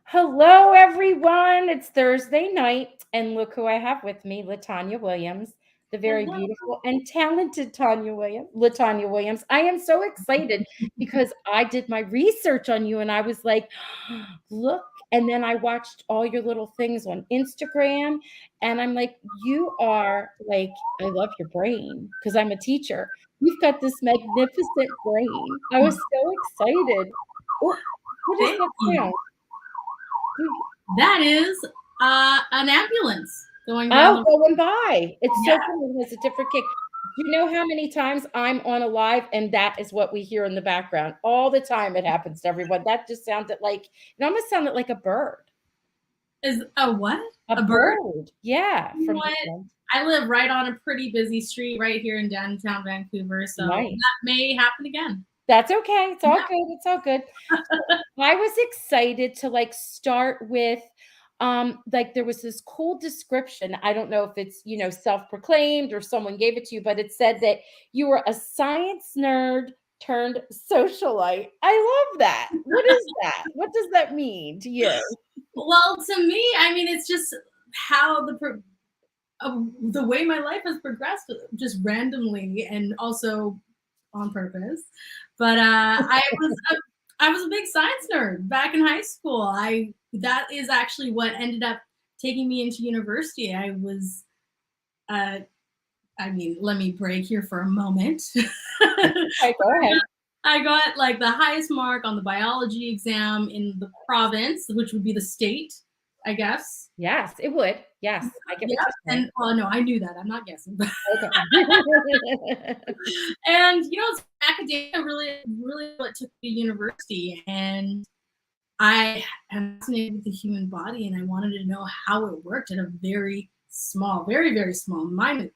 Hello, everyone. It's Thursday night, and look who I have with me, Latonya Williams, the very Hello. beautiful and talented Latonya Williams. I am so excited because I did my research on you, and I was like, look. And then I watched all your little things on Instagram, and I'm like, you are like, I love your brain because I'm a teacher. You've got this magnificent brain. I was so excited. Oh, what is Thank that you. sound? That is an ambulance going down Oh, the. going by. It's Yeah. so cool. It has a different kick. Do you know how many times I'm on a live and that is what we hear in the background? All the time it happens to everyone. That just sounded like it almost sounded like a bird. Is a what? A A bird? bird. Yeah, You know from what? the I live right on a pretty busy street right here in downtown Vancouver, so nice. that may happen again. That's okay. It's all Yeah. good. It's all good. I was excited to like start with like there was this cool description. I don't know if it's, self-proclaimed or someone gave it to you, but it said that you were a science nerd turned socialite. I love that. What is that? What does that mean to you? Well, to me, I mean, it's just how the way my life has progressed, just randomly and also on purpose. But I was a big science nerd back in high school. I That is actually what ended up taking me into university. Uh, I mean, let me break here for a moment. Okay, go ahead. I got like the highest mark on the biology exam in the province, which would be the state, I guess. Yes, it would. Yes, I get Yeah, what you're saying. and well, no, I knew that. I'm not guessing. Okay. And academia really what took me to university, and I am fascinated with the human body, and I wanted to know how it worked at a very small, very very small,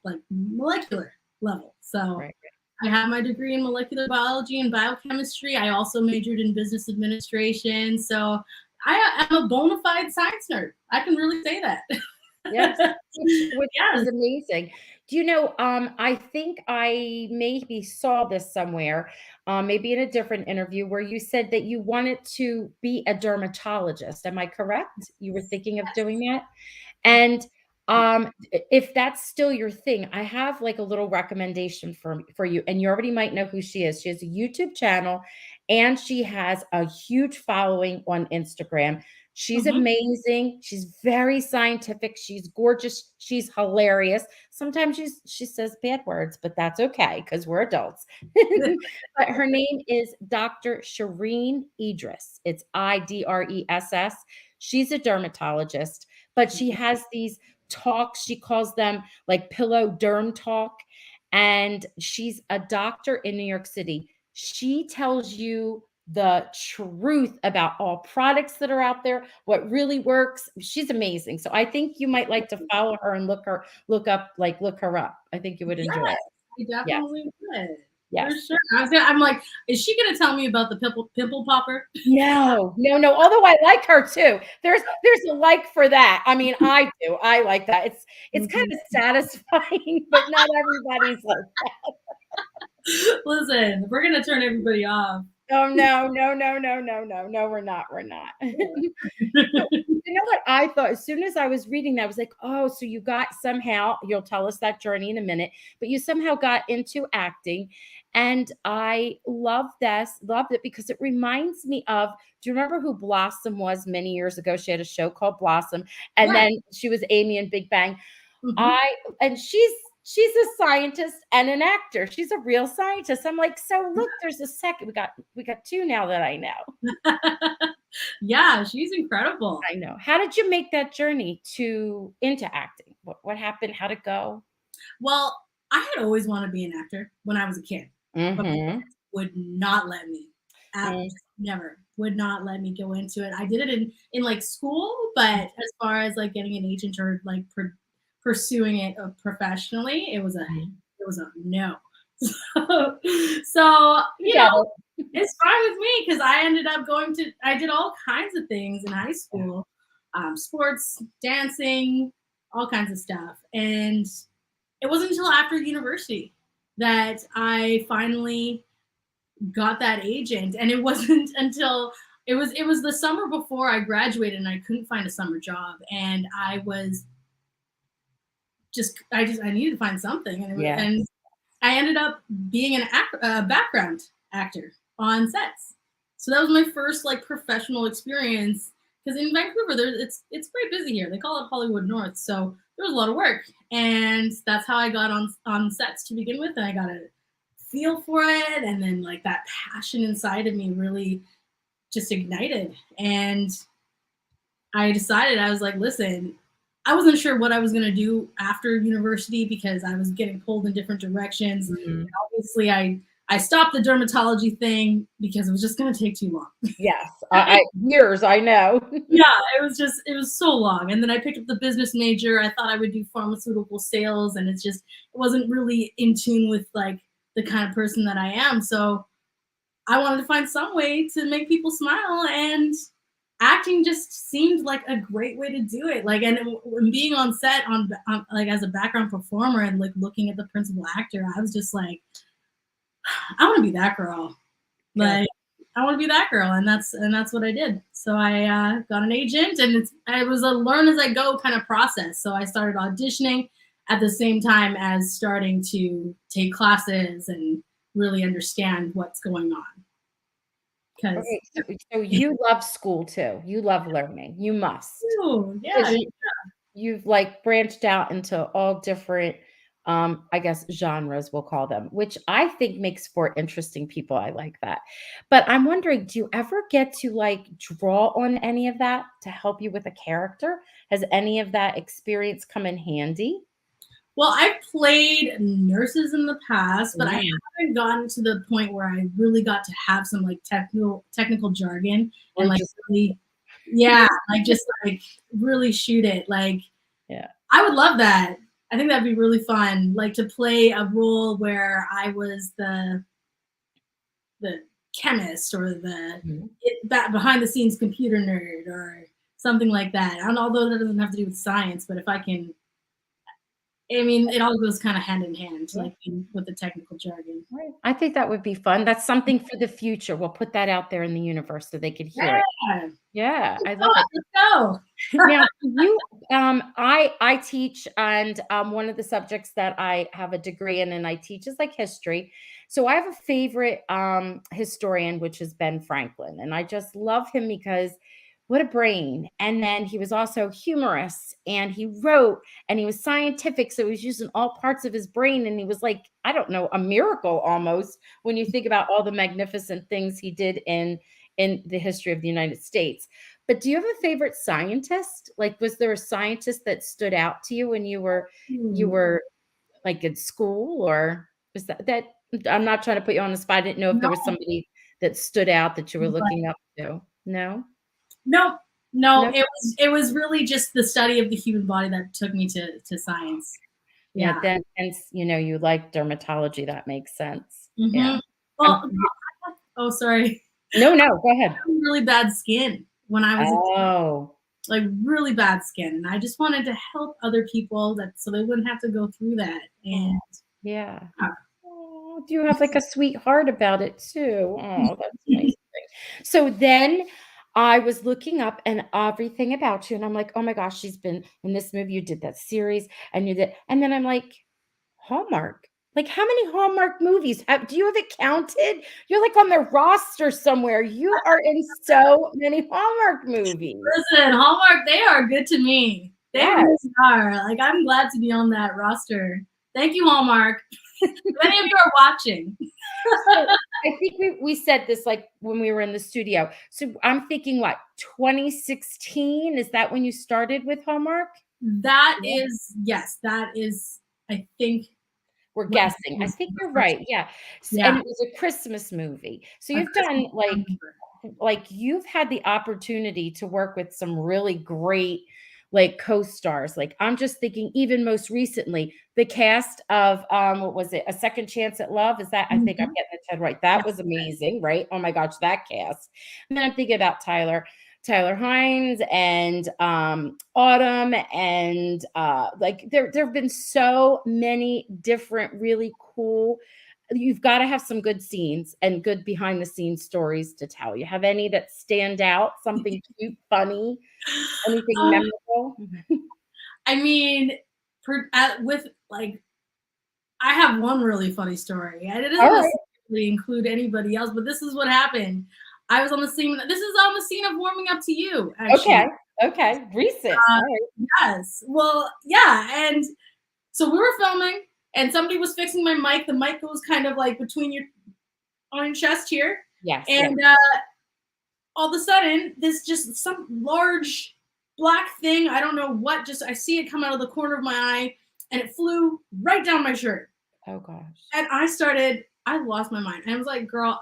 like molecular level. So Right. I have my degree in molecular biology and biochemistry. I also majored in business administration. So I am a bona fide science nerd. I can really say that. Yes, which is Yes. amazing. Do you know, I think I maybe saw this somewhere, maybe in a different interview where you said that you wanted to be a dermatologist. Am I correct? You were thinking of doing that? And if that's still your thing, I have like a little recommendation for you. And you already might know who she is. She has a YouTube channel and she has a huge following on Instagram. She's Mhm. amazing. She's very scientific. She's gorgeous. She's hilarious. Sometimes she says bad words, but that's okay because we're adults. But her name is Dr. Shireen Idris. It's Idress. She's a dermatologist, but she has these talks. She calls them like pillow derm talk. And she's a doctor in New York City. She tells you the truth about all products that are out there, what really works. She's amazing. So I think you might like to follow her and look her up. I think you would Yes, enjoy it. I Yes. definitely would. For Yes. sure. I'm like, is she gonna tell me about the pimple popper? No, no, no. Although I like her too. There's a like for that. I mean, I do. I like that. It's kind Mhm. of satisfying, but not everybody's like that. Listen, we're gonna turn everybody off. Oh no, no, no, no, no, no, no, we're not. We're not. So, you know what I thought as soon as I was reading that, I was like, oh, so you got somehow, you'll tell us that journey in a minute, but you somehow got into acting. And I loved it because it reminds me of, do you remember who Blossom was many years ago? She had a show called Blossom, and Right. then she was Amy in Big Bang. Mhm. I and she's a scientist and an actor. She's a real scientist. I'm like, so look, there's a second. We got two now that I know. Yeah, she's incredible. I know. How did you make that journey to into acting? What happened? How'd it go? Well, I had always wanted to be an actor when I was a kid, but my Mhm. parents would not let me. Mm, Never would not let me go into it. I did it in like school, but as far as like getting an agent or like pursuing it professionally, mhm. it was a no. So, You got it. it's fine with me because I did all kinds of things in high school, sports, dancing, all kinds of stuff. And it wasn't until after university that I finally got that agent. And it wasn't until It was the summer before I graduated, and I couldn't find a summer job, and I needed to find something, Yeah. and I ended up being a background actor on sets. So that was my first like professional experience. Because in Vancouver, it's quite busy here. They call it Hollywood North, so there was a lot of work, and that's how I got on sets to begin with. And I got a feel for it, and then like that passion inside of me really just ignited. And I decided, I was like, listen, I wasn't sure what I was going to do after university because I was getting pulled in different directions. And Mhm. obviously, I stopped the dermatology thing because it was just going to take too long. Yes. Years, I know. Yeah, it was so long. And then I picked up the business major. I thought I would do pharmaceutical sales, and it wasn't really in tune with like the kind of person that I am. So I wanted to find some way to make people smile, and acting just seemed like a great way to do it. Like, and being on set on like as a background performer and like looking at the principal actor, I was just like, I want to be that girl. Good. Like, I want to be that girl, and that's what I did. So I got an agent, and it was a learn as I go kind of process. So I started auditioning at the same time as starting to take classes and really understand what's going on. Because, Okay, so you love school too. You love learning. You must. oh yeah, Because you've like branched out into all different I guess genres we'll call them, which I think makes for interesting people. I like that. But I'm wondering, do you ever get to like draw on any of that to help you with a character? Has any of that experience come in handy? well, I've played nurses in the past, but I Mm. haven't gotten to the point where I really got to have some like technical jargon and Or like just really, yeah, like just like really shoot it. Like, yeah. I would love that. I think that'd be really fun, like to play a role where I was the chemist or Mhm. that behind the scenes computer nerd or something like that. And although that doesn't have to do with science, but if I can, I mean, it all goes kind of hand in hand, Yeah. like with the technical jargon. Right. I think that would be fun. That's something for the future. We'll put that out there in the universe so they could hear it. Yeah, Yeah, I love it. let's go. Now, you, I teach, and one of the subjects that I have a degree in and I teach is like history. So I have a favorite historian, which is Ben Franklin, and I just love him because what a brain. And then he was also humorous, and he wrote, and he was scientific, so he was using all parts of his brain, and he was like, I don't know, a miracle almost when you think about all the magnificent things he did in the history of the United States. But do you have a favorite scientist? Like, was there a scientist that stood out to you when you Hmm. were, like, in school, or is that I'm not trying to put you on the spot, I didn't know if there No, was somebody that stood out that you were but looking up to. No? no, no. No? It was really just the study of the human body that took me to science. Yeah, Yeah. then hence, you like dermatology, that makes sense. Yeah. Hmm. I'm Well, oh, sorry. No, no, go I ahead. had really bad skin when I was a kid, Oh, like really bad skin, and I just wanted to help other people that so they wouldn't have to go through that. oh, And yeah. uh, Oh, you have, like, a sweet heart about it too. Oh, that's nice. So then I was looking up and everything about you, and I'm like, "Oh my gosh, she's been in this movie, you did that series, and you did," and then I'm like, "Hallmark? Like, how many Hallmark movies do you have it counted? You're, like, on the roster somewhere. You are in so many Hallmark movies." listen, Hallmark, they are good to me. They really Yes. are. Like, I'm glad to be on that roster. Thank you, Hallmark. If any of you are watching, So, I think we said this, like, when we were in the studio. So, I'm thinking, what, 2016? Is that when you started with Hallmark? that Yeah. is, yes, that is, I think, We're when guessing. I was think the you're first, right, yeah. yeah, And it was a Christmas movie. So, a you've done, Christmas remember. you've had the opportunity to work with some really great, like, co-stars. Like, I'm just thinking even most recently, the cast of, what was it? A Second Chance at Love? Is that, I think I'm Mhm. getting the title right. That was amazing, right? Oh my gosh, that cast. And then I'm thinking about Tyler Hines and Autumn, and like there have been so many different really cool you've got to have some good scenes and good behind the scenes stories to tell. You have any that stand out? Something cute, funny, anything Uh, memorable? I mean, with like, I have one really funny story, and it doesn't All right. necessarily include anybody else, but this is what happened. I was on the scene. This is on the scene of Warming Up to You, Okay. actually. Okay. Recent. Uh, All right. yes. Well, yeah, and so we were filming, and somebody was fixing my mic. The mic goes kind of like between your on your chest here, Yes. Yes. and all of a sudden, this just some large black thing. I don't know what. Just I see it come out of the corner of my eye, and it flew right down my shirt. Oh gosh. And I lost my mind. And I was like, girl,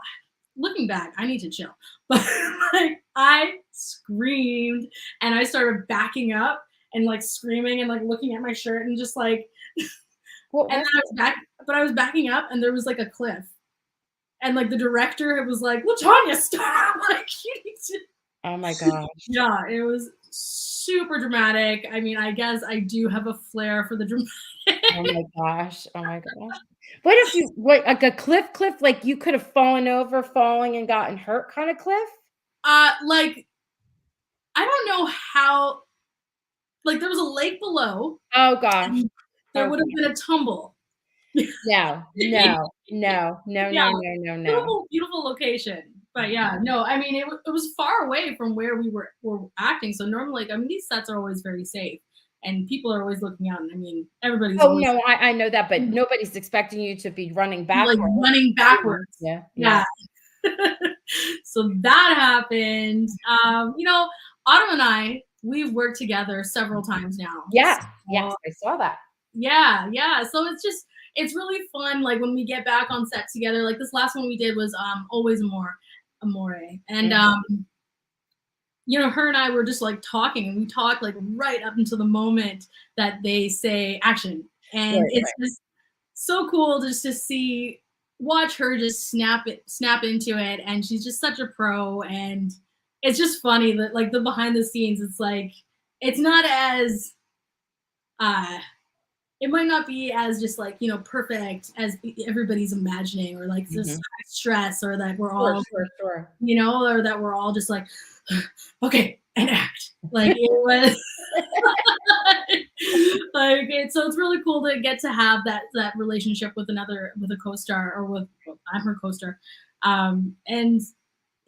looking back, I need to chill. But like, I screamed and I started backing up and like screaming and like looking at my shirt and just like, What and then was I was back, but I was backing up and there was like a cliff. And like the director was like, Latonya, stop. Like, you need to. Oh my gosh. Yeah, it was super dramatic. I mean, I guess I do have a flair for the dramatic. Oh my gosh. Oh my gosh. What if you what like a cliff, like you could have fallen over, falling and gotten hurt kind of cliff? Like, I don't know how, like, there was a lake below, Oh gosh. and there Oh would have been a tumble. no, no, no, no, Yeah, no, no, no, no. beautiful, beautiful location. But yeah, no, I mean, it was far away from where were acting. So normally, like, I mean, these sets are always very safe, and people are always looking out. And I mean, everybody's Oh, always no, I know that, but nobody's expecting you to be running like backwards. running backwards. Yeah, yeah. Yeah. So that happened. Autumn and I, we've worked together several times now. Yes, yes, So, I saw that. yeah, yeah. So it's really fun. Like when we get back on set together. Like this last one we did was Always Amore. And Mhm. her and I were just like talking, and we talked like right up until the moment that they say action. And Right, it's right. just so cool just to watch her just snap into it. And she's just such a pro. And it's just funny that like the behind the scenes, it's like it's not as uh it might not be as just like perfect as everybody's imagining, or like this Mhm. high stress, or that we're Sure, all sure, sure. or that we're all just like okay, and act like it was like so it's really cool to get to have that relationship with a co-star, or I'm her co-star, and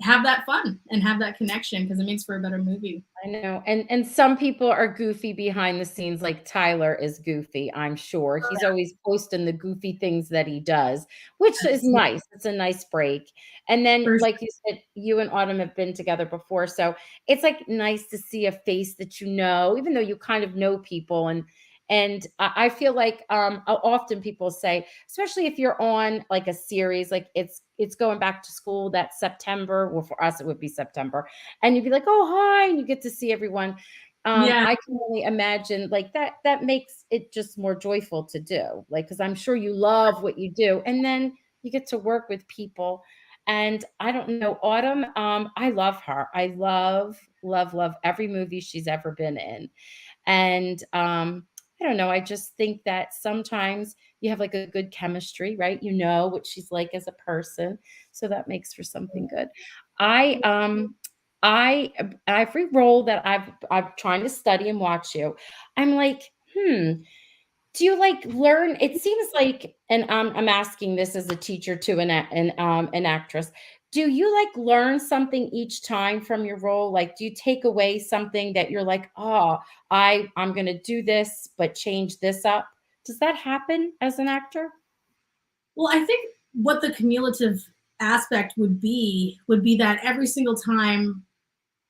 have that fun and have that connection, because it makes for a better movie. I know, and some people are goofy behind the scenes, like Tyler is goofy, I'm sure. He's always posting the goofy things that he does, which is Yeah, nice. It's a nice break. And then, for like you said, you and Autumn have been together before, so it's, like, nice to see a face that you know, even though you kind of know people, and I feel like, often people say, especially if you're on, like, a series, like, it's going back to school that September, well, for us, it would be September, and you'd be like, "Oh, hi," and you get to see everyone. yeah. I can only imagine, like, that makes it just more joyful to do, like, because 'cause I'm sure you love what you do, and then you get to work with people, and I don't know, Autumn, I love her. I love, love, love every movie she's ever been in, and, I don't know, I just think that sometimes you have, like, a good chemistry, right? You know what she's like as a person, so that makes for something good. I, every role that I'm trying to study and watch you, I'm like, "Hmm, do you, like, learn?" It seems like, and I'm asking this as a teacher to an actress. Do you, like, learn something each time from your role? Like, do you take away something that you're like, "Oh, I'm gonna do this, but change this up?" Does that happen as an actor? Well, I think what the cumulative aspect would be that every single time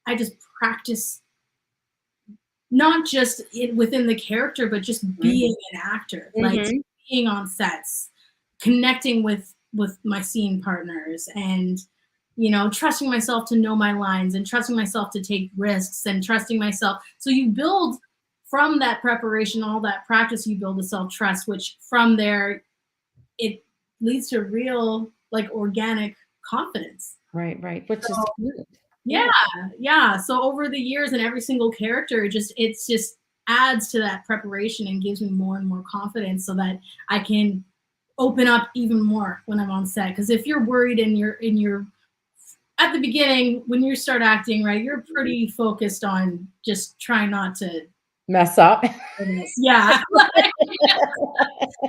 I just practice, not just within the character, but just Mhm, being an actor, like mhm. being on sets, connecting with my scene partners, and trusting myself to know my lines, and trusting myself to take risks, and trusting myself. So you build from that preparation, all that practice, you build a self trust, which from there it leads to real like organic confidence. Right, right, which is good. Yeah, Yeah. yeah. So over the years, and every single character, it's just adds to that preparation and gives me more and more confidence, so that I can open up even more when I'm on set. Because if you're worried and you're at the beginning when you start acting, right, you're pretty focused on just trying not to Mess up. yeah.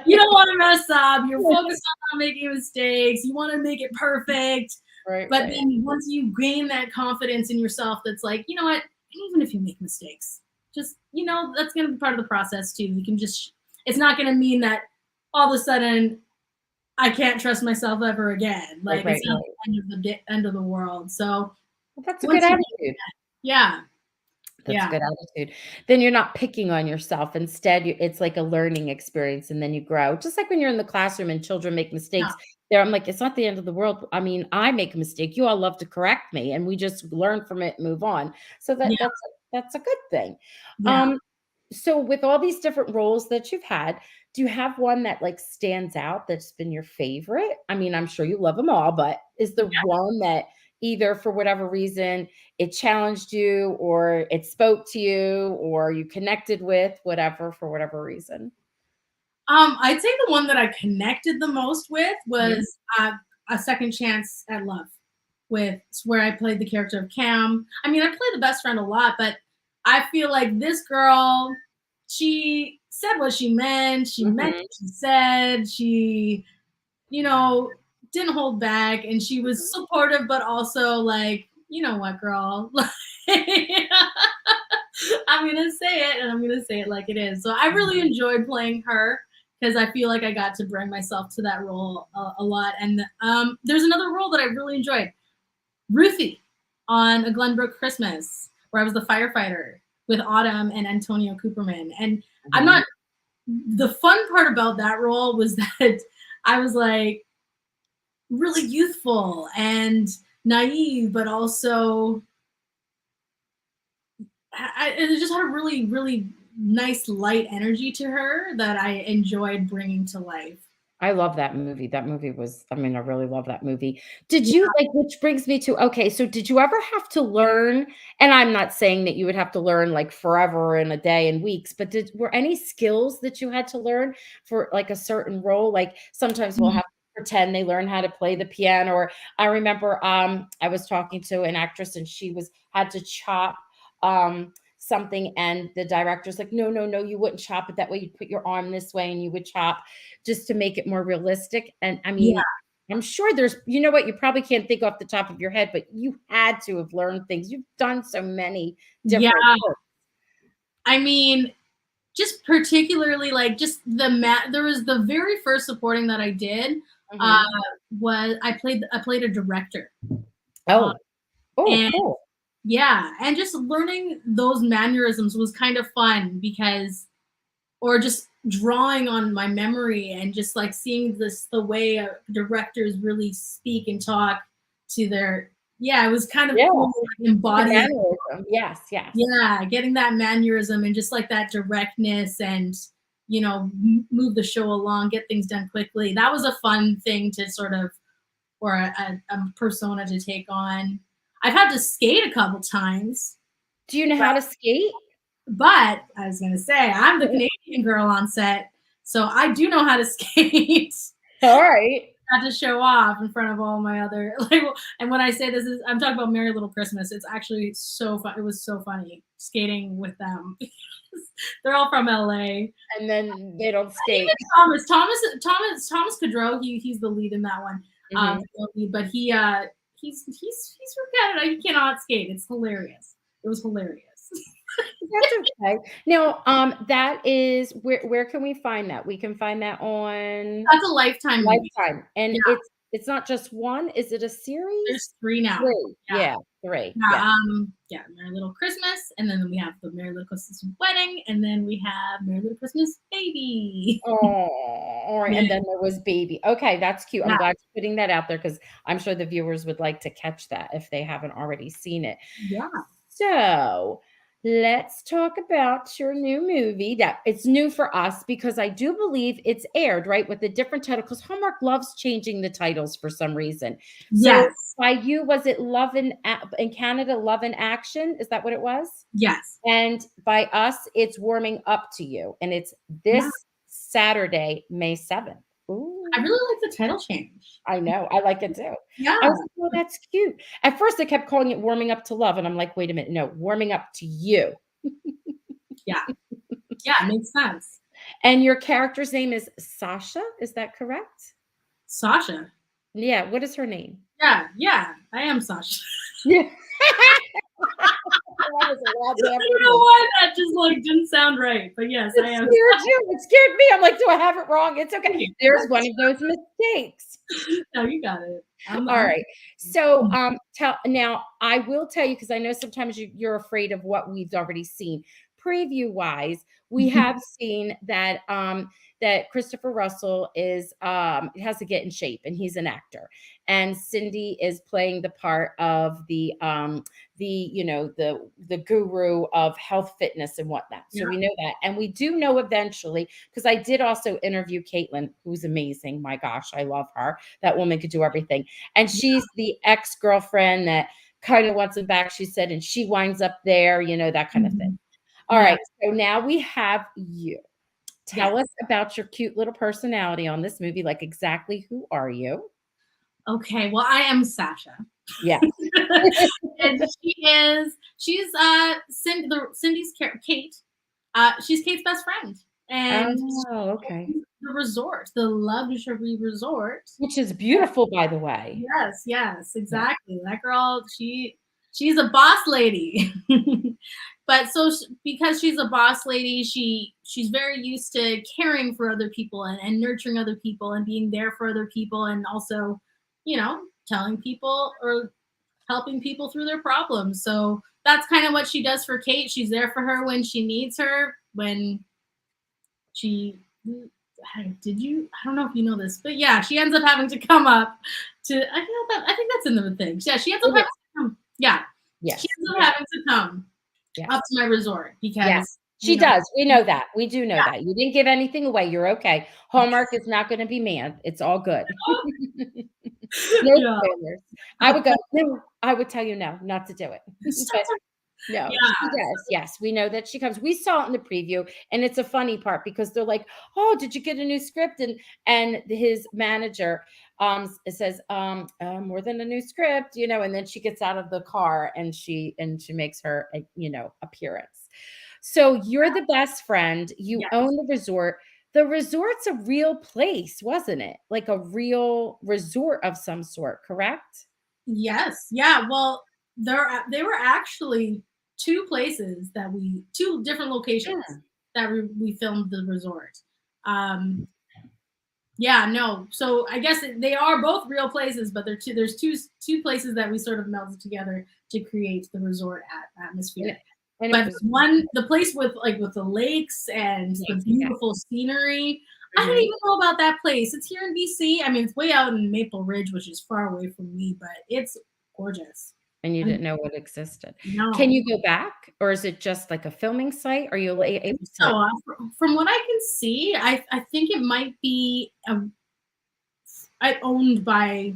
You don't want to mess up. You're focused on not making mistakes. You want to make it perfect. Right, But right. then once you gain that confidence in yourself, that's like, you know what? Even if you make mistakes, just, that's going to be part of the process too. You can just, it's not going to mean that all of a sudden I can't trust myself ever again. Right, Like right, it's not right. the end of the world. So Well, that's a good once you, attitude. yeah, That's a yeah, good attitude. Then you're not picking on yourself. Instead, it's like a learning experience, and then you grow. Just like when you're in the classroom and children make yeah, mistakes, there I'm like, it's not the end of the world. I mean, I make a mistake. You all love to correct me, and we just learn from it and move on. So yeah, that's a good thing. yeah. Um, so with all these different roles that you've had, do you have one that like stands out that's been your favorite? I mean, I'm sure you love them all, but is there one that either for whatever reason it challenged you or it spoke to you or you connected with, whatever, for whatever reason? I'd say the one that I connected the most with Mhm. was A Second Chance at Love, with where I played the character of Cam. I mean, I play the best friend a lot, but I feel like this girl, she said what she meant. She meant Mhm. what she said. She, you know, didn't hold back, and she was supportive, but also like, you know what, girl. I'm gonna say it, and I'm gonna say it like it is. So I really enjoyed playing her because I feel like I got to bring myself to that role a lot. And there's another role that I really enjoyed, Ruthie, on A Glenbrook Christmas, where I was the firefighter with Autumn and Antonio Cooperman. And I'm Mhm. not. The fun part about that role was that I was like really youthful and naive, but also it just had a really, really nice light energy to her that I enjoyed bringing to life. I love that movie. That movie was I mean, I really love that movie. Did Yeah, you like which brings me to okay, so did you ever have to learn and I'm not saying that you would have to learn like forever in a day and weeks, but were any skills that you had to learn for like a certain role? Like sometimes we'll have to pretend they learn how to play the piano or I remember I was talking to an actress and she was had to chop something and the director's like, no, no, no, you wouldn't chop it that way. You'd put your arm this way and you would chop just to make it more realistic. And I yeah, mean, I'm sure there's, you know what, you probably can't think off the top of your head, but you had to have learned things. You've done so many different yeah. work. I mean, just particularly like just there was the very first supporting that I did uh Mhm. was I played a director. Uh, Oh, oh, and cool. yeah, and just learning those mannerisms was kind of fun because or just drawing on my memory and just like seeing the way directors really speak and talk to their yeah, it was kind of Yeah. cool The embodying mannerism. Yes, yes. yeah, getting that mannerism and just like that directness and move the show along, get things done quickly. That was a fun thing to sort of or a persona to take on. I've had to skate a couple times, Do you know how to skate? but I was gonna say I'm the Canadian girl on set, so I do know how to skate. All right. Not to show off in front of all my other like. And when I say this is, I'm talking about Merry Little Christmas. It's actually so fun. It was so funny skating with them. They're all from LA. And then they don't Even skate. Thomas Kudrow. He's the lead in that one. Mhm. But he's from Canada. He cannot skate. It's hilarious. It was hilarious. That's okay. Now, that is where can we find that? We can find that on That's a Lifetime movie. Lifetime, and Yeah, it's not just 1, is it a series? there's three now. 3, Yeah. yeah, 3, Yeah, yeah. yeah, Merry Little Christmas, and then we have the Merry Little Christmas Wedding, and then we have Merry Little Christmas Baby. Oh, alright, Yeah, and then there was Baby. Okay, that's cute. I'm yeah, glad you're putting that out there because 'cause I'm sure the viewers would like to catch that if they haven't already seen it. yeah. So, let's talk about your new movie that it's new for us because I do believe it's aired, right, with a different title because Hallmark loves changing the titles for some reason. So, Yes, by you, was it Love and in Canada, Love and Action? Is that what it was? yes. And by us, it's Warming Up to You, and it's Yeah. this Saturday, May 7th. Ooh. I really like the title change. I know, I like it too. Yeah. I was like, "Well, that's cute." At first, I kept calling it Warming Up to Love, and I'm like, "Wait a minute, no, Warming Up to You." Yeah. Yeah, it makes sense. And your character's name is Sasha, is that correct? Sasha. Yeah, what is her name? Yeah, yeah, I am Sasha. Yeah. That was a loud I laugh don't from know me. why that just, like, didn't sound right, but yes, It I am scared you, it scared me, I'm like, "Do I have it wrong?" It's okay. Sasha. There's one of those mistakes. No, you got it. All I'm right. So, tell now I will tell you because I know sometimes you're afraid of what we've already seen. Preview wise, we have seen that that Christopher Russell is has to get in shape and he's an actor. And Cindy is playing the part of the the guru of health fitness and whatnot. So Yeah. we know that. And we do know eventually, because I did also interview Caitlin, who's amazing. My gosh, I love her. That woman could do everything. And she's the ex-girlfriend that kind of wants him back, she said, and she winds up there, that kind of thing. Mhm. All Yeah. right. So now we have you. Tell Yes. us about your cute little personality on this movie. Like, exactly who are you? Okay, well, I am Sasha. Yes. And Cindy's Kate. She's Kate's best friend. And she Oh, okay. owns the resort, the luxury resort. Which is beautiful, by the way. Yes, yes, Yeah. exactly. That girl, she's a boss lady. But because she's a boss lady, she's very used to caring for other people and nurturing other people and being there for other people and also, telling people or helping people through their problems. So that's kind of what she does for Kate. She's there for her when she needs her, when she I don't know if you know this, but yeah, she ends up having to come up to I think that's in the thing. Yeah, she ends up having to come. Yeah. She Yes. ends up having to come Yes. up to my resort Yes. because She does. We know that. We do know yeah. that. You didn't give anything away. You're okay. Hallmark is not going to be mad. It's all good. No Yeah. spoilers. I would go, no, I would tell you no, not to do it. But no, she Yeah. does. Yes, we know that she comes. We saw it in the preview, and it's a funny part because they're like, "Oh, did you get a new script?" And his manager says, more than a new script, and then she gets out of the car and she makes her appearance. So you're the best friend. You Yes. own the resort. The resort's a real place, wasn't it? Like a real resort of some sort, correct? Yes. Yeah. Well, they were actually two different locations Mm. that we filmed the resort. Yeah, no. So I guess they are both real places, but there's two places that we sort of melded together to create the resort atmosphere. And it But was the place with the lakes and the yes, yeah. beautiful scenery, I don't Mhm. even know about that place. It's here in BC. I mean, it's way out in Maple Ridge, which is far away from me, but it's gorgeous. And you I mean, didn't know it existed. Can no. you go back, or is it just like a filming site? Are you able So to from what I can see, I think it might be owned by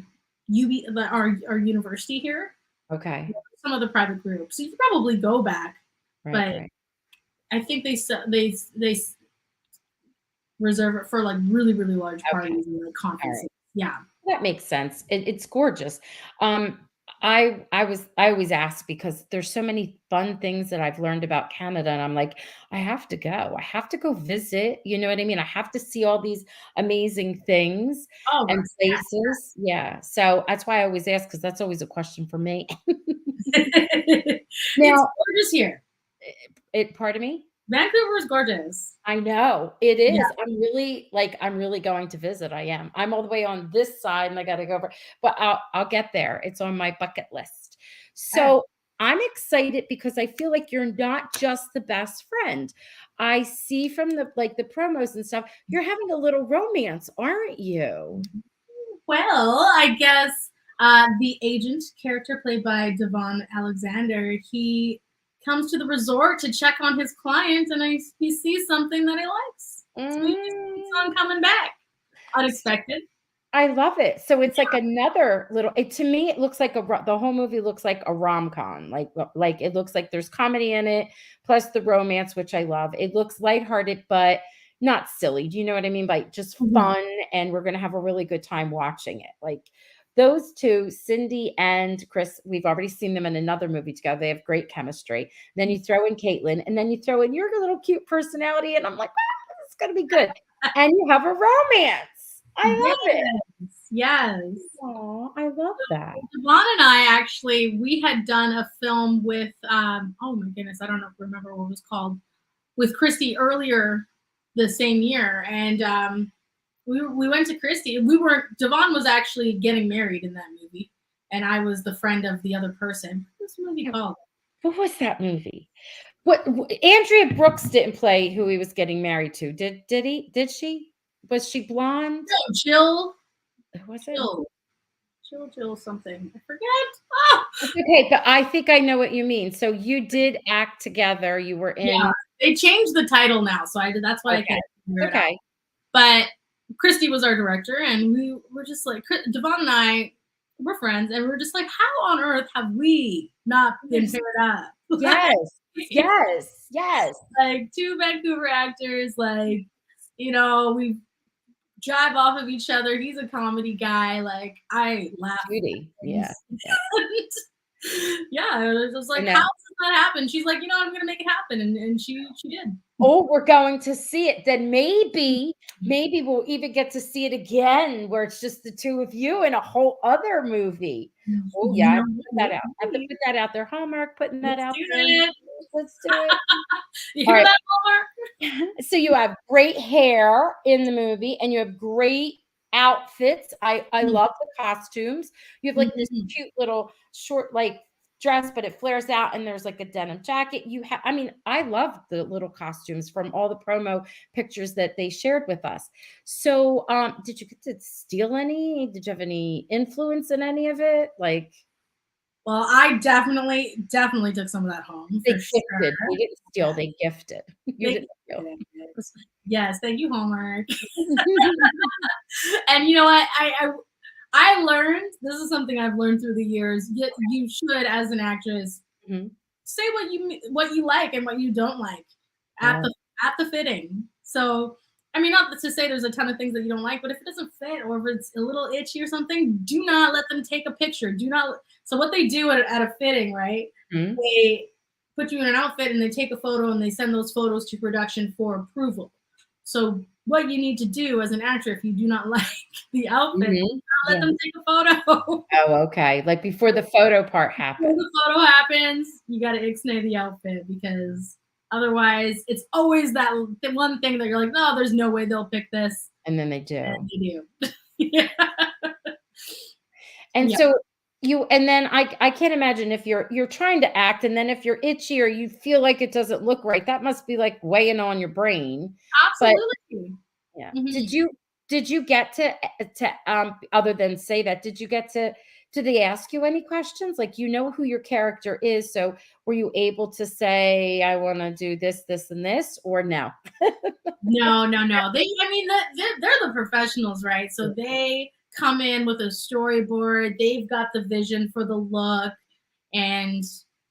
our university here, okay. some other private group. So you could probably go back, Right, but right. I think they reserve it for like really really large Okay. parties and like All right. conferences. Yeah. That makes sense. It's gorgeous. Um, I always ask because there's so many fun things that I've learned about Canada, and I'm like, I have to go. I have to go visit. You know what I mean? I have to see all these amazing things Oh and gosh. places. Yeah. So that's why I always ask because that's always a question for me. Yeah. It's Now, gorgeous here. pardon me? Vancouver is gorgeous. I know it Yeah. is. I'm really going to visit. I am. I'm all the way on this side and I got to go over, but I'll get there. It's on my bucket list. Yeah. So I'm excited because I feel like you're not just the best friend. I see from the promos and stuff, you're having a little romance, aren't you? Well, I guess the agent character played by Devon Alexander, he comes to the resort to check on his client, and he sees something that he likes, so he just keeps Mm. on coming back. Unexpected. I love it. So it's like another little to me, it looks like the whole movie looks like a rom-com. Like it looks like there's comedy in it, plus the romance, which I love. It looks lighthearted, but not silly. Do you know what I mean? Like just Mhm. fun, and we're gonna have a really good time watching it. Like those two, Cindy and Chris, we've already seen them in another movie together. They have great chemistry. Then you throw in Caitlin, and then you throw in your little cute personality, and I'm like, "Ah, it's gonna be good." And you have a romance. I love it. Yes, yes. Aw, I love that. Devon and I actually we had done a film with oh my goodness, I don't know remember what it was called with Christy earlier the same year, and we went to Christy. We were Devon was actually getting married in that movie, and I was the friend of the other person. What's the movie Yeah, called? what was that movie? Andrea Brooks didn't play who he was getting married to. Did he? Did she? Was she blonde? No, Who was it? Jill, Jill something. I forget. Oh! It's okay, but I think I know what you mean. So you did act together. You were Yeah, in. they changed the title now, so I did. That's why I Okay. can't figure it out. Okay. But Christy was our director, and we were just like Devon and I were friends, and we're just like, how on earth have we not been Yes. paired up? Yes. Yes. Yes. Like two Vancouver actors, like we drive off of each other. He's a comedy guy. Like I laugh Judy. at Yeah. things. Yeah. Yeah, it was just like, And how then, does that happen? She's like, I'm gonna make it happen, and she did. oh, we're going to see it. Then maybe we'll even get to see it again where it's just the two of you in a whole other movie. Oh yeah, I have to put that out. I have to put that out there. Hallmark putting that Let's out do there. that. Let's do it. You All hear right. that, Homer? So you have great hair in the movie and you have great outfits. I love the costumes. You have like this Mhm. cute little short like dress, but it flares out and there's like a denim jacket. You have I mean, I love the little costumes from all the promo pictures that they shared with us. So did you get to steal any? Did you have any influence in any of it? Like Well, I definitely took some of that home they for sure. gifted. They didn't steal, Yeah, they gifted. You they didn't steal. yes, thank you, Hallmark. And you know what? I learned this is something I've learned through the years. You should, as an actress, Mhm. say what you like and what you don't like at Yeah. the fitting. So, I mean, not to say there's a ton of things that you don't like, but if it doesn't fit or if it's a little itchy or something, do not let them take a picture. Do not. So what they do at a fitting, right? Mhm. They put you in an outfit and they take a photo and they send those photos to production for approval. So what you need to do as an actor, if you do not like the outfit, do Mhm. not let Yeah. them take a photo. Oh, okay, like, before the photo part When happened, the photo happens, you got to ixnay the outfit because otherwise, it's always that the one thing that you're like, no, there's no way they'll pick this, and then they and do. they do. Yeah, And yeah, so and then I can't imagine if you're trying to act, and then if you're itchy or you feel like it doesn't look right, that must be, like, weighing on your brain, but absolutely. yeah. Mhm. Did you get other than say that, did you get to did they ask you any questions? Like, you know who your character is, so were you able to say, "I wanna do this, this, and this," or no? No, no, no. I mean, they're the professionals, right? So they come in with a storyboard. They've got the vision for the look, and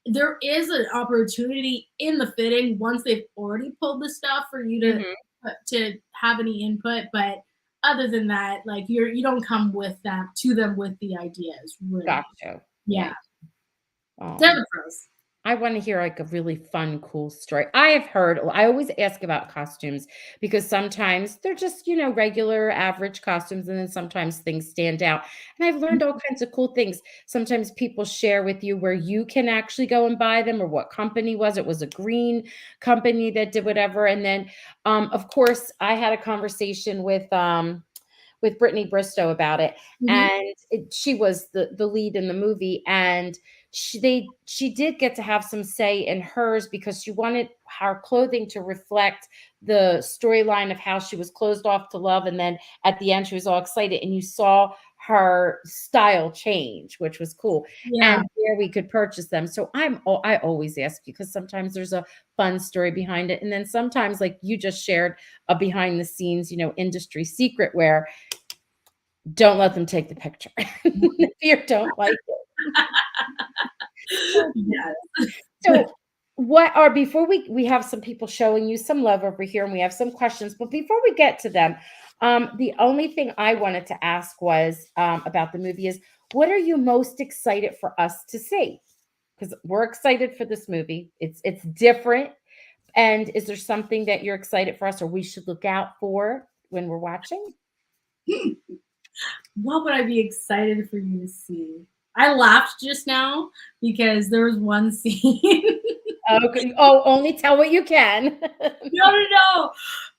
there is an opportunity in the fitting once they've already pulled the stuff for you Mhm. to have any input. But other than that, like you don't come with them to them with the ideas, really. Got you. Yeah. Yeah, they're Oh. the pros. I wanna hear, like, a really fun, cool story. I have heard I always ask about costumes because sometimes they're just, regular average costumes, and then sometimes things stand out, and I've learned all kinds of cool things. Sometimes people share with you where you can actually go and buy them or what company was. It was a green company that did whatever, and then, of course, I had a conversation with Brittany Bristow about it, Mhm. and she was the lead in the movie, and she did get to have some say in hers because she wanted her clothing to reflect the storyline of how she was closed off to love, and then at the end she was all excited, and you saw her style change, which was cool, Yeah. and where we could purchase them. So I always ask you because sometimes there's a fun story behind it, and then sometimes, like you just shared, a behind the scenes, industry secret where don't let them take the picture if you don't like it. Yes. So what are before we have some people showing you some love over here, and we have some questions, but before we get to them, the only thing I wanted to ask was about the movie is what are you most excited for us to see? Because we're excited for this movie. It's different. And is there something that you're excited for us or we should look out for when we're watching? What would I be excited for you to see? I laughed just now because there was one scene. Okay. Oh, only tell what you can. No, no, no.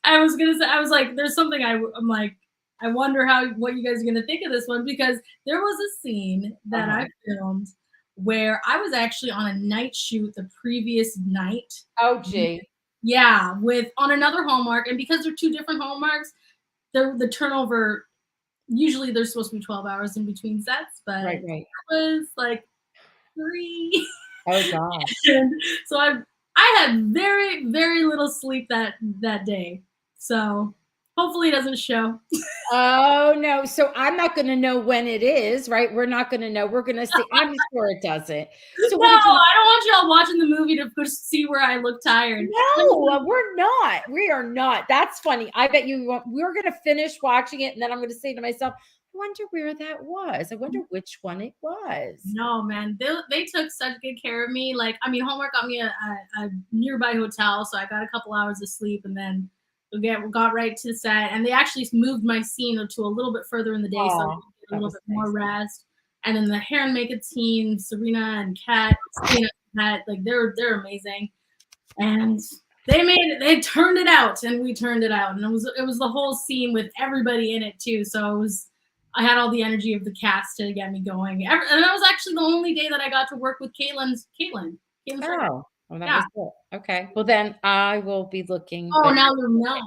I was gonna say, I was like, there's something I'm like, I wonder what you guys are gonna think of this one because there was a scene that Uh-huh. I filmed where I was actually on a night shoot the previous night. Oh, gee. Yeah, with on another Hallmark, and because they're two different Hallmarks, the turnover usually there's supposed to be 12 hours in between sets, but Right, it right. was like 3. Oh gosh. And so I had very, very little sleep that day. So hopefully it doesn't show. Oh no. So I'm not gonna know when it is, right? We're not gonna know. We're gonna see. I'm sure it doesn't. So No, what did you I don't want y'all watching the movie to see where I look tired. No, we're not. We are not. That's funny. I bet you we're going to finish watching it and then I'm going to say to myself, I wonder where that was. I wonder which one it was. No, man, they took such good care of me. Like, I mean, Hallmark got me a nearby hotel, so I got a couple hours of sleep, and then got right to the set. And they actually moved my scene to a little bit further in the day, so I Oh, could get a that little was bit nice. more rest. And then the hair and makeup team, Serena and Kat, Serena and Kat, like they're amazing. And they turned it out, and we turned it out, and it was the whole scene with everybody in it too. So it was I had all the energy of the cast to get me going. And that was actually the only day that I got to work with Caitlin. Oh, well, that Yeah. was good. Okay. Well, then I will be looking, Oh, but now you know.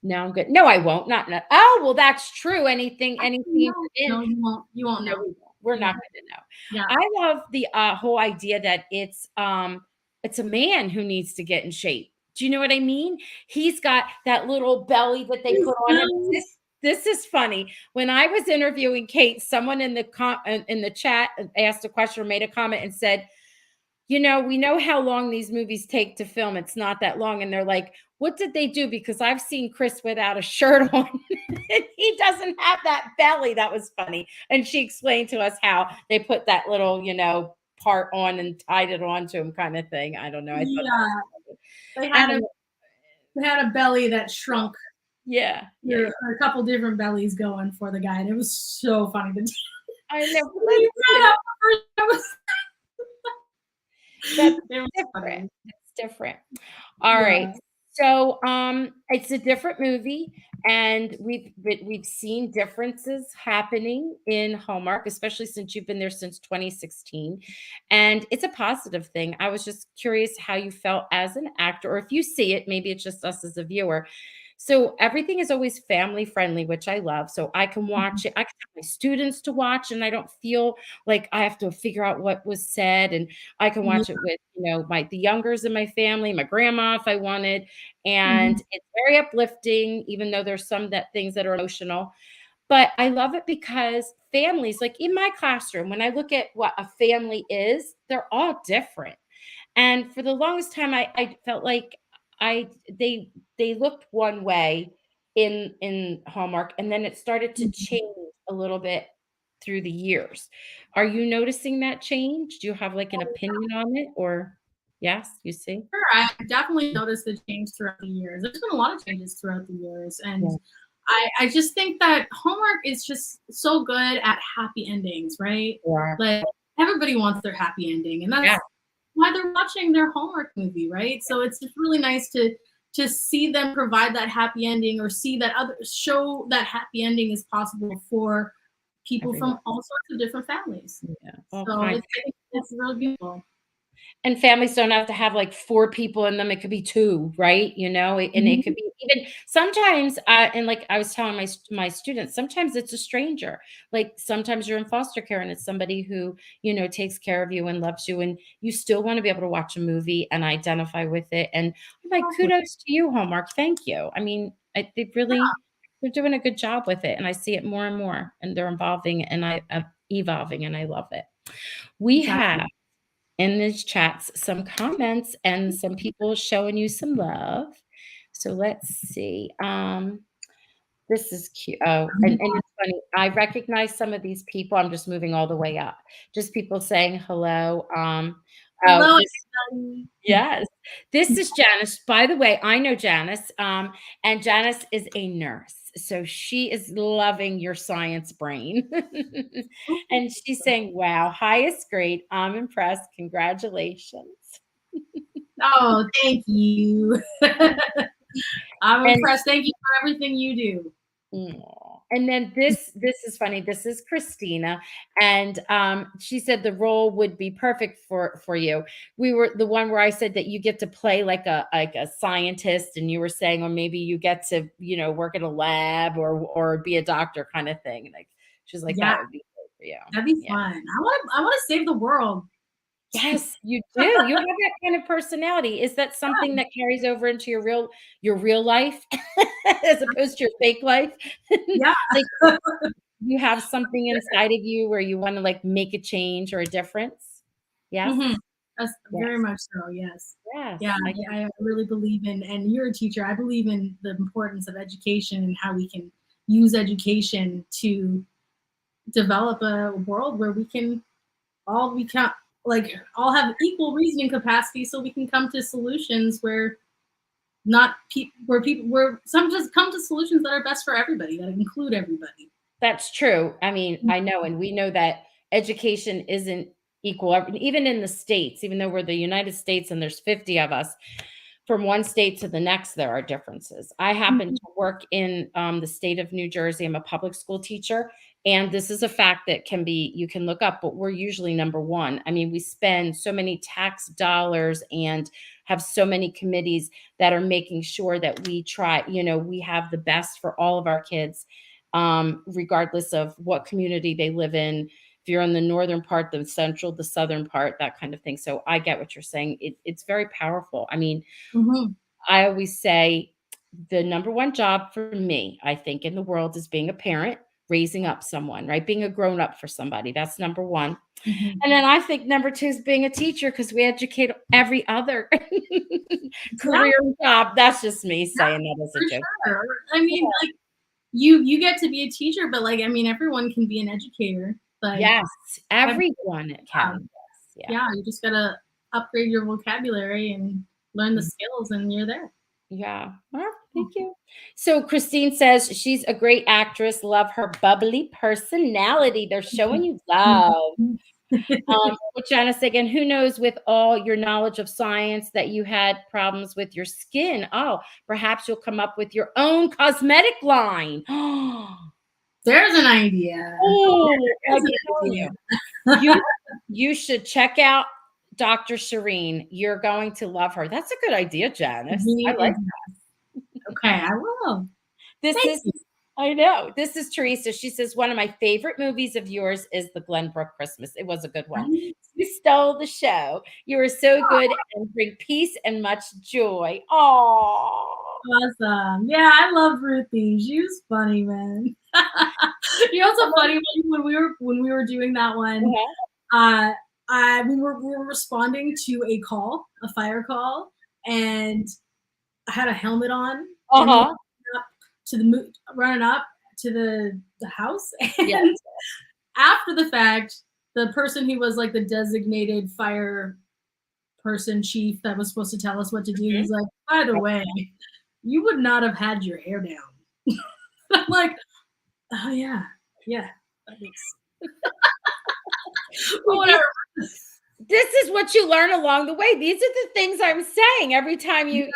no, I'm good. No, I won't. Not. Oh, well, that's true. Anything Actually, you're no, in. no, you won't. You won't No, know. we won't. We're You not won't. going to know. Yeah. I love the whole idea that it's a man who needs to get in shape. Do you know what I mean? He's got that little belly that they put on him. This is funny. When I was interviewing Kate, someone in the chat asked a question or made a comment and said, we know how long these movies take to film. It's not that long. And they're like, what did they do? Because I've seen Chris without a shirt on. And he doesn't have that belly. That was funny. And she explained to us how they put that little, part on and tied it on to him kind of thing. I don't know. I thought Yeah. They I had don't a know. they had a belly that shrunk. Yeah. There Yeah. were a couple different bellies going for the guy, and it was so funny to I know. he ran up first. That's It was different. funny. It's different. All right. Yeah. So, it's a different movie, and we've seen differences happening in Hallmark, especially since you've been there since 2016, and it's a positive thing. I was just curious how you felt as an actor, or if you see it, maybe it's just us as a viewer. So everything is always family friendly, which I love. So I can watch it. I can tell my students to watch, and I don't feel like I have to figure out what was said. And I can Yeah. watch it with, the youngers in my family, my grandma if I wanted. And Mhm. it's very uplifting, even though there's some that things that are emotional. But I love it because families, like in my classroom, when I look at what a family is, they're all different. And for the longest time, I felt like I they looked one way in Hallmark, and then it started to Mhm. change a little bit through the years. Are you noticing that change? Do you have like an opinion on it, or yes, you see? Sure, I definitely noticed the change throughout the years. There's been a lot of changes throughout the years, and Yeah, I just think that Hallmark is just so good at happy endings, right? you are. Like everybody wants their happy ending, and Yeah, that's why they're watching their Hallmark movie, right? So it's just really nice to see them provide that happy ending or see that others show that happy ending is possible for people everyone. from all sorts of different families. Yeah, all So kinds. it's really beautiful. And families don't have to have like 4 people in them, it could be 2, right? And it could Mhm. be even sometimes, and like I was telling my students, sometimes it's a stranger. Like, sometimes you're in foster care and it's somebody who, takes care of you and loves you, and you still wanna be able to watch a movie and identify with it, and I'm like, Exactly. "Kudos to you, Hallmark, thank you." I mean, they're doing a good job with it, and I see it more and more, and they're evolving, and evolving, and I love it. We Exactly. have in these chats some comments and some people showing you some love. So let's see. This is cute. Oh, and it's funny. I recognize some of these people. I'm just moving all the way up. Just people saying hello. Oh, Hello, this everybody. yes. This is Janice. By the way, I know Janice. And Janice is a nurse. So she is loving your science brain. And she's saying, wow, highest grade. I'm impressed. Congratulations. Oh, thank you. I'm And impressed. Thank you for everything you do. aw, and then this is funny. This is Christina, and she said the role would be perfect for you. We were the one where I said that you get to play like a scientist, and you were saying, or maybe you get to work in a lab or be a doctor kind of thing. Like she's like Yeah, that would be great for you. that'd be Yeah. fun. I want to save the world. Yes, you do. You have that kind of personality. Is that something that carries over into your real life as opposed to your fake life? Yeah. Like you have something inside of you where you wanna, like, make a change or a difference? Yes? Mhm. That's very Yes. much so, yes. Yeah, Yes, I get I really believe in, and you're a teacher, I believe in the importance of education and how we can use education to develop a world where we can like all have equal reasoning capacity so we can come to solutions where not people where people where some just come to solutions that are best for everybody, that include everybody. that's true. I mean, I know, and we know that education isn't equal, even in the States, even though we're the United States and there's 50 of us, from one state to the next, there are differences. I happen Mhm. to work in the state of New Jersey. I'm a public school teacher, and this is a fact that you can look up, but we're usually number one. I mean, we spend so many tax dollars and have so many committees that are making sure that we try, we have the best for all of our kids, regardless of what community they live in. If you're in the northern part, the central, the southern part, that kind of thing. So I get what you're saying. It's very powerful. I mean, Mhm. I always say the number one job for me, I think, in the world is being a parent, raising up someone, right? Being a grown up for somebody. That's number one. Mhm. And then I think number two is being a teacher because we educate every other Yeah, career and job. That's just me yeah, saying that as a joke. for sure. I mean, like you get to be a teacher, but like I mean, everyone can be an educator. Like Yes, every, everyone yeah, can. Yes, yeah. yeah, you just gotta upgrade your vocabulary and learn the skills, and you're there. Yeah. Well, thank you. So Christine says she's a great actress. Love her bubbly personality. They're showing you love. Well, Janice, again, who knows with all your knowledge of science that you had problems with your skin? Oh, perhaps you'll come up with your own cosmetic line. There's an idea. Oh, There's I'm an telling idea. you, you you should check out Dr. Shireen. You're going to love her. That's a good idea, Janice. I Really like is. Okay, I will. this Thank is you. I know. This is Teresa. She says, one of my favorite movies of yours is The Glenbrook Christmas. It was a good one. Right? You stole the show. You were so good and bring peace and much joy. Oh, Awesome. Yeah, I love Ruthie. She was funny, man. You know what's so funny? When we were doing that one, uh, we were responding to a call, a fire call, and I had a helmet on, and we were uh-huh. running up to the house, Yes. and after the fact, the person who was like the designated fire person chief that was supposed to tell us what to do, Mhm. he's like, by the way, you would not have had your hair down. I'm like, oh yeah, yeah, that makes but Well, whatever. this is what you learn along the way. These are the things I'm saying every time you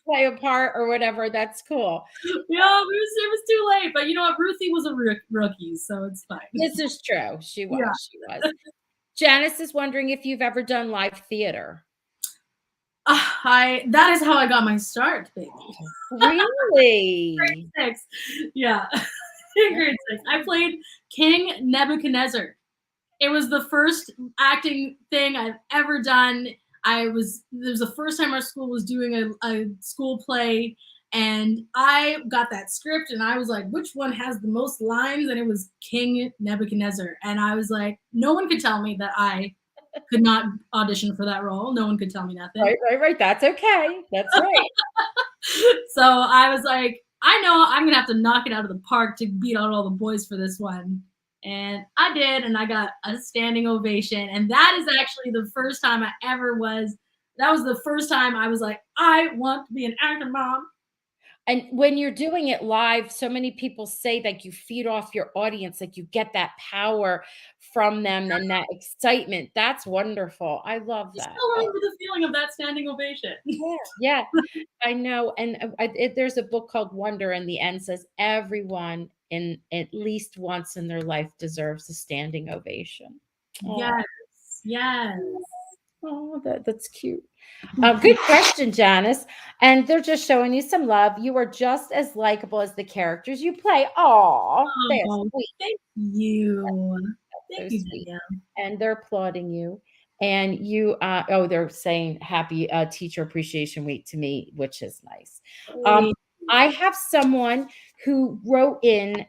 play a part or whatever. That's cool. Yeah, it was too late. But you know what? Ruthie was a rookie, so it's fine. This is true. She Yeah. was. She was. Janice is wondering if you've ever done live theater. I that is how I got my start, baby. Really? Grade 6. Yeah. In grade 6. I played King Nebuchadnezzar. It was the first acting thing I've ever done. It was the first time our school was doing a school play, and I got that script and I was like, which one has the most lines? And it was King Nebuchadnezzar. And I was like, no one could tell me that I could not audition for that role. No one could tell me nothing. Right. That's okay. That's right. So I was like, I know I'm gonna have to knock it out of the park to beat out all the boys for this one. And I did, and I got a standing ovation. And that is actually the first time I ever was. That was the first time I was like, I want to be an actor, mom. And when you're doing it live, so many people say like you feed off your audience, like you get that power from them and that excitement. That's wonderful. I love I that. still remember the feeling of that standing ovation. Yeah, I know. And there's a book called Wonder, and the end says everyone in at least once in their life deserves a standing ovation. Oh, Yes, yes. that's cute. Good question, Janice. And they're just showing you some love. You are just as likable as the characters you play. Aw, that's Oh, sweet. thank you. So Thank you, sweet. Danielle. And they're applauding you. And you, they're saying happy Teacher Appreciation Week to me, which is nice. Hey. I have someone who wrote in,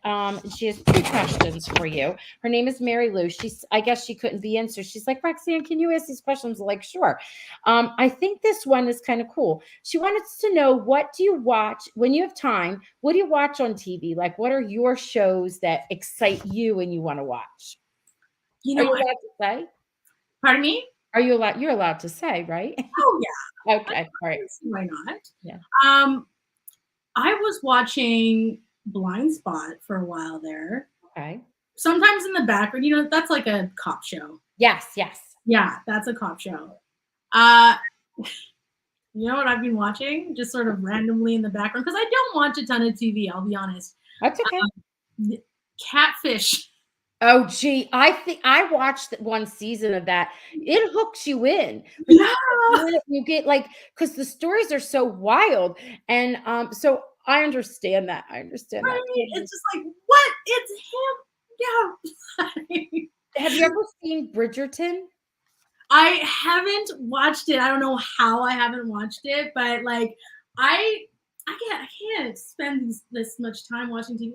she has 2 questions for you. Her name is Mary Lou. I guess she couldn't be in, so she's like, Roxanne, can you ask these questions? I'm like, sure. I think this one is kind of cool. She wanted to know, what do you watch when you have time? What do you watch on TV? Like, what are your shows that excite you and you want to watch? You Are know, you allowed to say? pardon me? Are you allowed? You're allowed to say, right? Oh yeah. Okay, all right. Why not? Yeah. Um, I was watching Blind Spot for a while there. Okay. Sometimes in the background, that's like a cop show. Yes. Yeah, that's a cop show. Uh, you know what I've been watching? Just sort of randomly in the background, because I don't watch a ton of TV, I'll be honest. That's okay. Catfish. Oh, gee, I think I watched one season of that. It hooks you in. Yeah. You get like, because the stories are so wild, and so I understand that. I understand Right? that. It's just like, what? It's him. Yeah. Have you ever seen Bridgerton? I haven't watched it. I don't know how I haven't watched it, but like I can't spend this much time watching TV.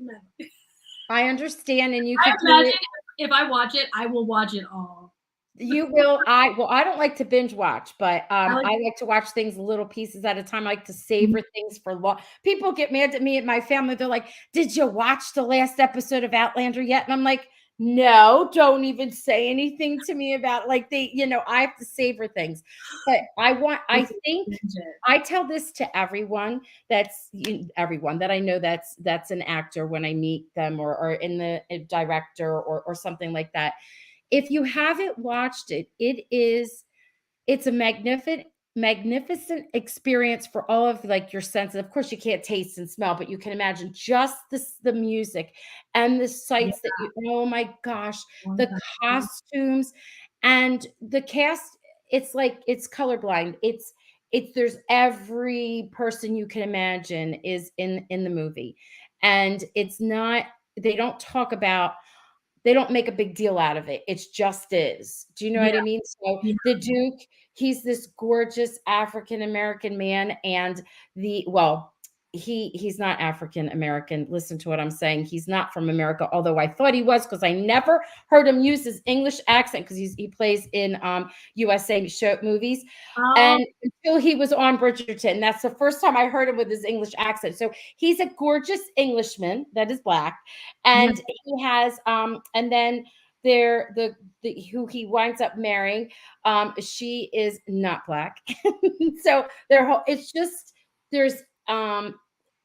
I understand, and you I could do imagine it. if I watch it, I will watch it all. You will. I don't like to binge watch, but I I like like to watch things little pieces at a time. I like to savor things for long. People get mad at me and my family. They're like, "Did you watch the last episode of Outlander yet?" And I'm like, "No, don't even say anything to me about like I have to savor things." But I think I tell this to everyone everyone that I know that's an actor when I meet them, or in the a director or something like that. If you haven't watched it, it's a magnificent experience for all of like your senses. Of course, you can't taste and smell, but you can imagine just the music and the sights that oh my gosh, the costumes and the cast. It's like it's colorblind. It's there's every person you can imagine is in the movie. And it's not, they don't talk about, they don't make a big deal out of it. It's just is. Do you know what yeah, I mean? So yeah. the Duke, he's this gorgeous African American man, and he's not African American. Listen to what I'm saying. He's not from America, although I thought he was, because I never heard him use his English accent, because he plays in USA show movies. Oh, And until he was on Bridgerton, that's the first time I heard him with his English accent. So he's a gorgeous Englishman that is black, yeah. and he has and then there the who he winds up marrying, she is not black. So it's just, there's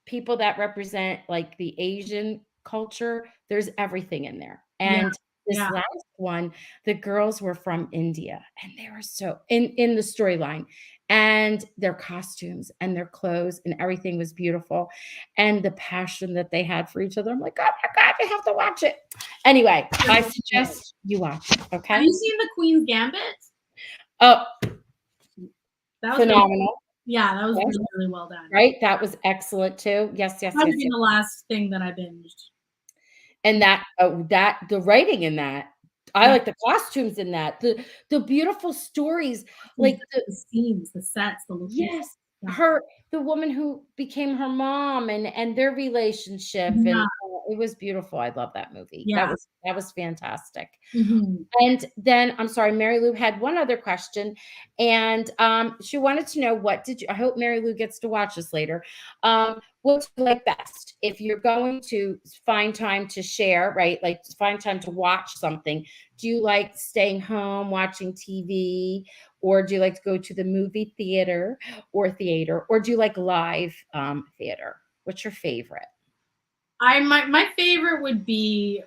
people that represent like the Asian culture. There's everything in there. Yeah, And this yeah. last one, the girls were from India, and they were so in the storyline, and their costumes and their clothes and everything was beautiful, and the passion that they had for each other. I'm like, oh my God, you have to watch it. Anyway, I suggest you watch it. Have Okay. you seen the Queen's Gambit? Oh, That was phenomenal. yeah, that was Yes. really, really well done. Right? That was excellent too. Yes. Might have been the last thing that I binged. And that the writing in that, I Yeah. like the costumes in that, the beautiful stories, like The scenes, the sets, the locations. yes, Yeah. the woman who became her mom, and their relationship, Yeah. and it was beautiful. I love that movie. Yeah. That was fantastic. Mhm. And then I'm sorry, Mary Lou had one other question, and she wanted to know I hope Mary Lou gets to watch this later. What do you like best if you're going to find time to share, right? Like find time to watch something. Do you like staying home watching TV, or do you like to go to the movie theater or do you like live theater? What's your favorite? My favorite would be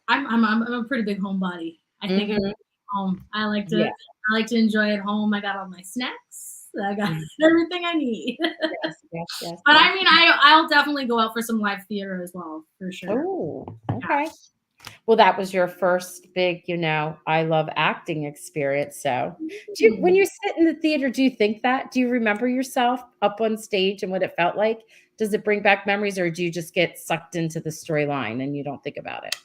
I'm a pretty big homebody. I think it's Mhm. home. Yeah. I like to enjoy at home. I got all my snacks. I got Mhm. everything I need. Yes, yes, yes, But yes. I mean, I'll definitely go out for some live theater as well, for sure. Oh, Yeah. okay. Well, that was your first big, I love acting experience. So, when Mm. you sit in the theater, do you think that? Do you remember yourself up on stage and what it felt like? Does it bring back memories, or do you just get sucked into the storyline and you don't think about it?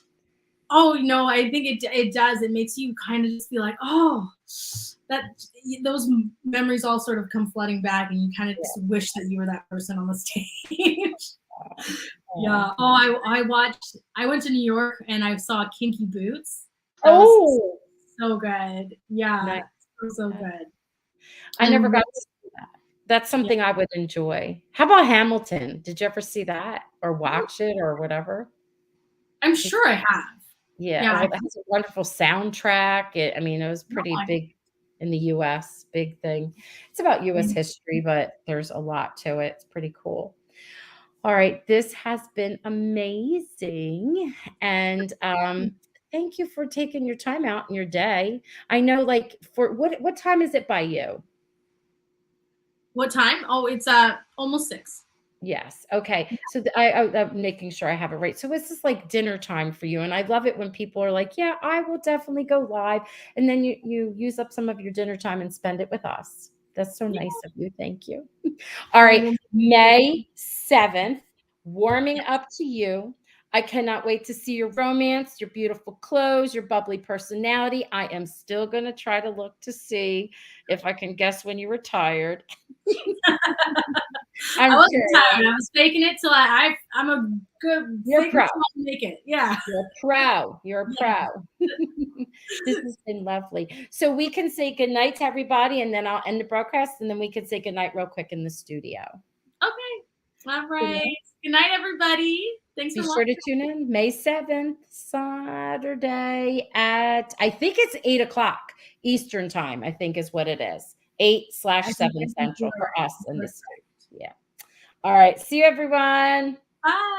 Oh no, I think it does. It makes you kind of just be like, oh, that those memories all sort of come flooding back, and you kind of just wish that you were that person on the stage. Oh. Yeah. Oh, I watched. I went to New York and I saw Kinky Boots. That was Oh, so good. Yeah, nice. so good. I never And got to see that. That's yeah. something I would enjoy. How about Hamilton? Did you ever see that or watch it or whatever? I'm sure I have. Yeah, Yeah. well, that has a wonderful soundtrack. It was No, pretty big in the US, big thing. It's about US history, but there's a lot to it. It's pretty cool. All right, this has been amazing, and, thank you for taking your time out in your day. I know, like, for what time is it by you? What time? Oh, it's almost 6. Yes. Okay. So I'm making sure I have it right. So this is like dinner time for you, and I love it when people are like, "Yeah, I will definitely go live," and then you use up some of your dinner time and spend it with us. That's so Yeah. nice of you. Thank you. All Oh, right, well, May 7th, warming up to you. I cannot wait to see your romance, your beautiful clothes, your bubbly personality. I am still going to try to look to see if I can guess when you were tired. I I'm wasn't kidding. tired. I was faking it till I'm a good You're faking it proud. till I make it. Yeah. You're proud. You're Yeah. proud. This has been lovely. So we can say goodnight to everybody, and then I'll end the broadcast, and then we can say goodnight real quick in the studio. Okay. All Good right. night. Good night, everybody. Thanks Be for sure watching. to tune in May 7th, Saturday at, I think it's 8 o'clock Eastern time, I think is what it is. 8/7 Central for us in the States. Yeah. All right. See you, everyone. Bye.